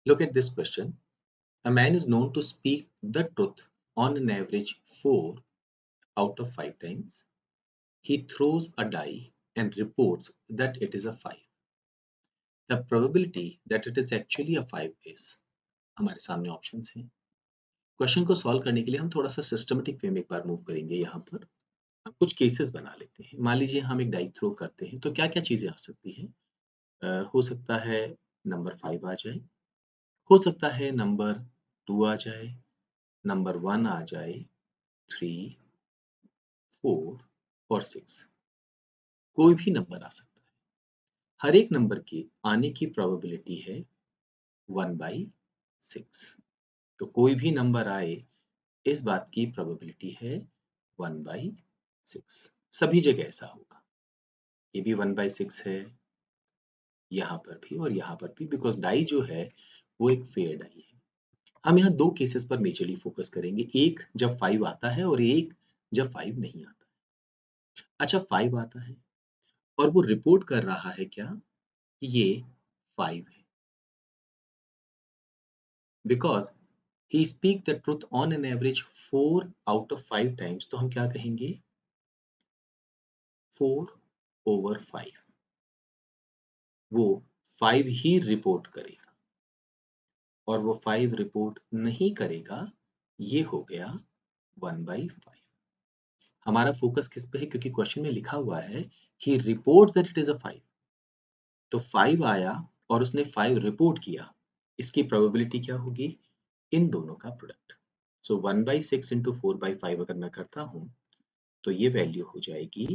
Look at this question. A man is known to speak the truth on an average 4 out of 5 times. He throws a die and reports that it is a 5. The probability that it is actually a 5 is, हमारे सामने options हैं। Question को solve करने के लिए हम थोड़ा सा सिस्टमेटिक वे में एक बार मूव करेंगे। यहाँ पर हम कुछ केसेस बना लेते हैं। मान लीजिए हम एक डाई थ्रो करते हैं तो क्या क्या चीजें आ सकती हैं। हो सकता है नंबर 5 आ जाए, हो सकता है नंबर 2 आ जाए, नंबर 1 आ जाए, 3, 4 और 6, कोई भी नंबर आ सकता है। हर एक नंबर के आने की प्रोबेबिलिटी है 1/6। तो कोई भी नंबर आए इस बात की प्रोबेबिलिटी है 1/6। सभी जगह ऐसा होगा। ये भी 1/6 है, यहाँ पर भी और यहाँ पर भी, बिकॉज डाई जो है वो एक फेयर डाई है। हम यहाँ दो केसेस पर मेजरली फोकस करेंगे, एक जब 5 आता है और एक जब 5 नहीं आता है। अच्छा, 5 आता है और वो रिपोर्ट कर रहा है क्या कि ये 5 है, because he speak the truth on an average 4 out of 5 times. तो हम क्या कहेंगे, 4/5। वो 5 ही रिपोर्ट करेगा और वो 5 रिपोर्ट नहीं करेगा, ये हो गया 1/5। हमारा फोकस किस पे है, क्योंकि क्वेश्चन में लिखा हुआ है he reports that it is a 5। तो 5 आया और उसने 5 रिपोर्ट किया, इसकी प्रोबेबिलिटी क्या होगी, इन दोनों का प्रोडक्ट। सो 1/6 इंटू 4/5 अगर मैं करता हूं तो ये वैल्यू हो जाएगी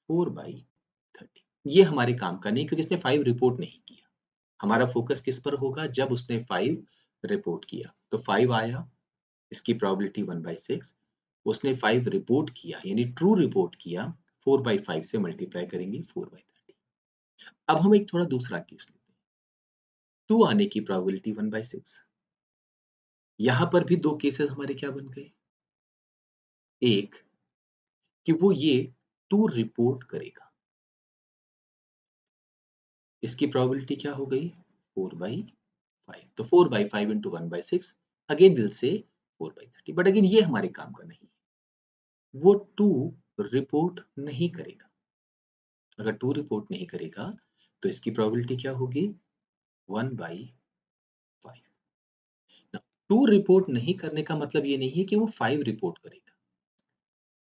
4/30। ये हमारे काम का नहीं, क्योंकि इसने 5 रिपोर्ट नहीं किया। हमारा फोकस किस पर होगा, जब उसने 5 रिपोर्ट किया। तो 5 आया, इसकी प्रोबेबिलिटी 1/6, उसने 5 रिपोर्ट किया यानी ट्रू रिपोर्ट किया, 4/5 से मल्टीप्लाई करेंगे 4/30। अब हम एक थोड़ा दूसरा केस लेते हैं, 2 आने की प्रोबेबिलिटी 1/6। यहां पर भी दो केसेस हमारे क्या बन गए, एक कि वो ये 2 रिपोर्ट करेगा, इसकी प्रोबेबिलिटी क्या हो गई 4/5। तो 4/5 into 1/6, again will say 4/30। But again ये हमारे काम का नहीं, वो 2 रिपोर्ट नहीं करेगा। अगर 2 रिपोर्ट नहीं करेगा तो इसकी प्रोबेबिलिटी क्या होगी 1/5। 2 रिपोर्ट नहीं करने का मतलब ये नहीं है कि वो 5 रिपोर्ट करेगा।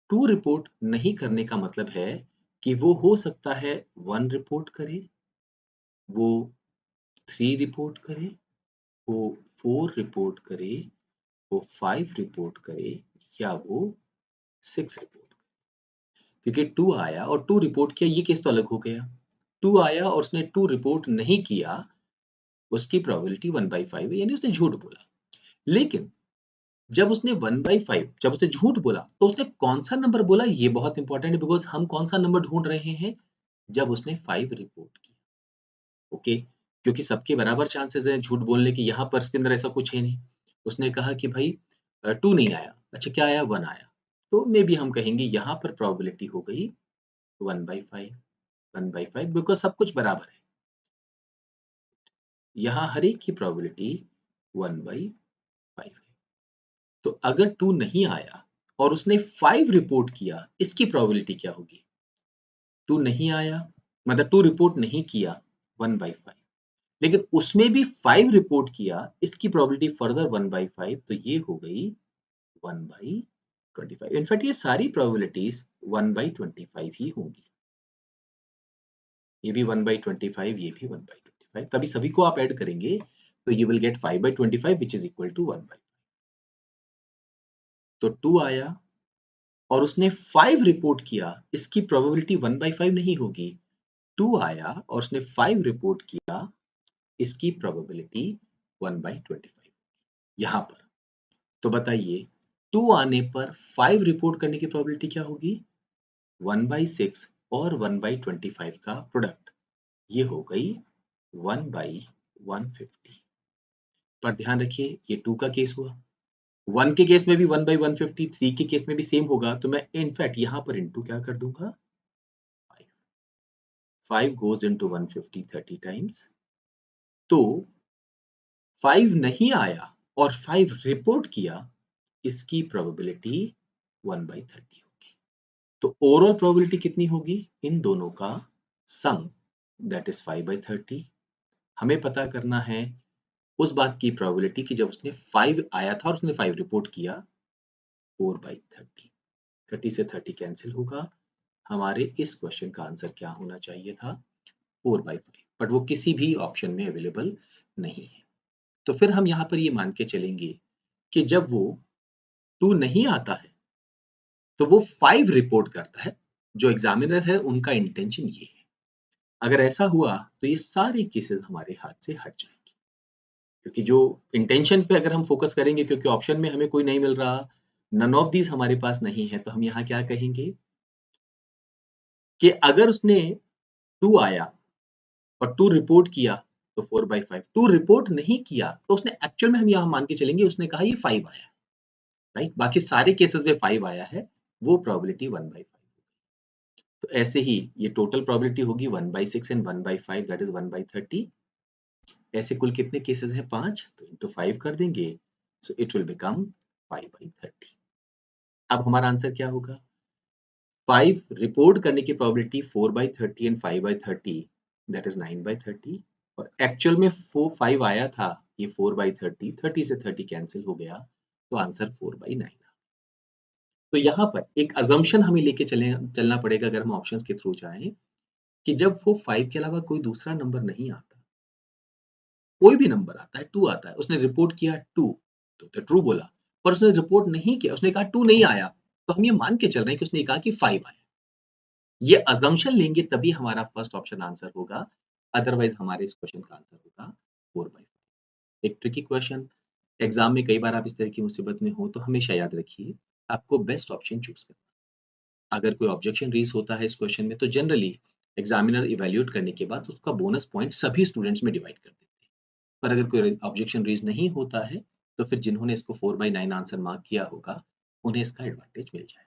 2 रिपोर्ट नहीं करने का मतलब है कि वो हो सकता है 1 रिपोर्ट करे, वो 3 रिपोर्ट करे, वो 4 रिपोर्ट करे, वो 5 रिपोर्ट करे, या वो 6 रिपोर्ट करे। क्योंकि 2 आया और 2 रिपोर्ट किया, ये केस तो अलग हो गया। 2 आया और उसने 2 रिपोर्ट नहीं किया, उसकी प्रोबेबिलिटी 1/5 है, यानी उसने झूठ बोला। लेकिन जब उसने 1/5, जब उसने झूठ बोला, तो उसने कौन सा नंबर बोला, ये बहुत इंपॉर्टेंट है, बिकॉज हम कौन सा नंबर ढूंढ रहे हैं, जब उसने 5 रिपोर्ट किया। ओके, क्योंकि सबके बराबर चांसेस हैं झूठ बोलने के, यहाँ पर इसके अंदर ऐसा कुछ है नहीं। उसने कहा कि भाई 2 नहीं आया, अच्छा क्या आया, 1 आया, तो मे बी हम कहेंगे यहाँ पर प्रोबेबिलिटी हो गई 1/5 बिकॉज सब कुछ बराबर है। यहाँ हर एक की प्रोबेबिलिटी 1/5 है। तो अगर 2 नहीं आया और उसने 5 रिपोर्ट किया, इसकी प्रोबेबिलिटी क्या होगी, 2 नहीं आया मतलब 2 रिपोर्ट नहीं किया, 1/5, लेकिन उसमें भी 5 रिपोर्ट किया, इसकी प्रोबेबिलिटी फर्दर 1/5, तो ये हो गई 1/25। इनफैक्ट ये सारी प्रोबेबिलिटीज 1/25 ही होंगी, ये भी 1/25, ये भी 1/25, तभी सभी को आप ऐड करेंगे तो you will get 5/25 which is equal to 1/5। तो 2 आया और उसने 5 रिपोर्ट किया, इसकी प्रोबेबिलिटी 1/5 नहीं होगी। 2 आया और उसने 5 रिपोर्ट किया, इसकी प्रोबेबिलिटी 1/25 यहां पर। तो बताइए 2 आने पर 5 रिपोर्ट करने की प्रोबेबिलिटी क्या होगी, 1/6 और 1/25 का प्रोडक्ट, ये हो गई 1/150। पर ध्यान रखिए ये 2 का केस हुआ, 1 के केस में भी 1/150, 3 के केस में भी सेम होगा, तो मैं इनफैक्ट यहां पर इनटू क्या कर दूंगा, 5 goes into 150 30 times, तो 5 नहीं आया और 5 रिपोर्ट किया, इसकी प्रोबेबिलिटी 1/30 होगी। तो ओवरऑल प्रोबेबिलिटी कितनी होगी? इन दोनों का सम, दैट इज 5/30। हमें पता करना है उस बात की प्रोबेबिलिटी कि जब उसने 5 आया था और उसने 5 रिपोर्ट किया, 4/30। 30 से 30 कैंसिल होगा। हमारे इस क्वेश्चन का आंसर क्या होना चाहिए था? 4/5, बट वो किसी भी ऑप्शन में अवेलेबल नहीं है। तो फिर हम यहाँ पर ये मान के चलेंगे कि जब वो 2 नहीं आता है तो वो 5 रिपोर्ट करता है। जो एग्जामिनर है उनका इंटेंशन ये है। अगर ऐसा हुआ तो ये सारे केसेस हमारे हाथ से हट जाएंगे, क्योंकि जो इंटेंशन पे अगर हम फोकस करेंगे, क्योंकि ऑप्शन में हमें कोई नहीं मिल रहा, नन ऑफ दीज हमारे पास नहीं है, तो हम यहाँ क्या कहेंगे कि अगर उसने 2 आया और 2 रिपोर्ट किया तो 4/5। 2 रिपोर्ट नहीं किया तो उसने एक्चुअल में, हम यहाँ मान के चलेंगे, उसने कहा ये 5 आया, राइट? बाकी सारे केसेस में 5 आया है, वो प्रोबेबिलिटी 1/5। तो ऐसे ही ये टोटल प्रोबेबिलिटी होगी 1/6 एंड 1/5, दैट इज 1/30। ऐसे कुल कितने केसेस हैं? 5, तो इंटू 5 कर देंगे, सो इट विल बिकम 5/30। अब हमारा आंसर क्या होगा? 5 रिपोर्ट करने की प्रोबेबिलिटी 4/30 एंड 5/30, दैट इज 9/30। और एक्चुअल में 5 आया था, ये 4/30, 30 से 30 कैंसिल हो गया, तो आंसर 4/9। तो यहाँ पर एक अजम्पशन हमें लेके चलना पड़ेगा अगर हम ऑप्शंस के थ्रू जाएं, कि जब वो 5 के अलावा कोई दूसरा नंबर नहीं आता, कोई भी नंबर आता है, 2 आता है, उसने रिपोर्ट किया 2, तो ट्रू बोला, पर उसने रिपोर्ट नहीं किया, उसने कहा 2 नहीं आया, तो हम ये मान के चल रहे हैं कि उसने कहा कि 5 आया। ये अजम्पशन लेंगे तभी हमारा फर्स्ट ऑप्शन आंसर होगा, अदरवाइज हमारे इस क्वेश्चन का आंसर होगा 4/5। एक ट्रिकी क्वेश्चन, एग्जाम में कई बार आप इस तरह की मुसीबत में हो, तो हमेशा याद रखिए आपको बेस्ट ऑप्शन चूज करना। अगर कोई ऑब्जेक्शन रेज होता है इस क्वेश्चन में, तो जनरली एग्जामिनर इवैल्यूएट करने के बाद उसका बोनस पॉइंट सभी स्टूडेंट्स में डिवाइड कर देते हैं। पर अगर कोई ऑब्जेक्शन रेज नहीं होता है, तो फिर जिन्होंने इसको 4/9 आंसर मार्क किया होगा, उन्हें इसका एडवांटेज मिल जाएगा।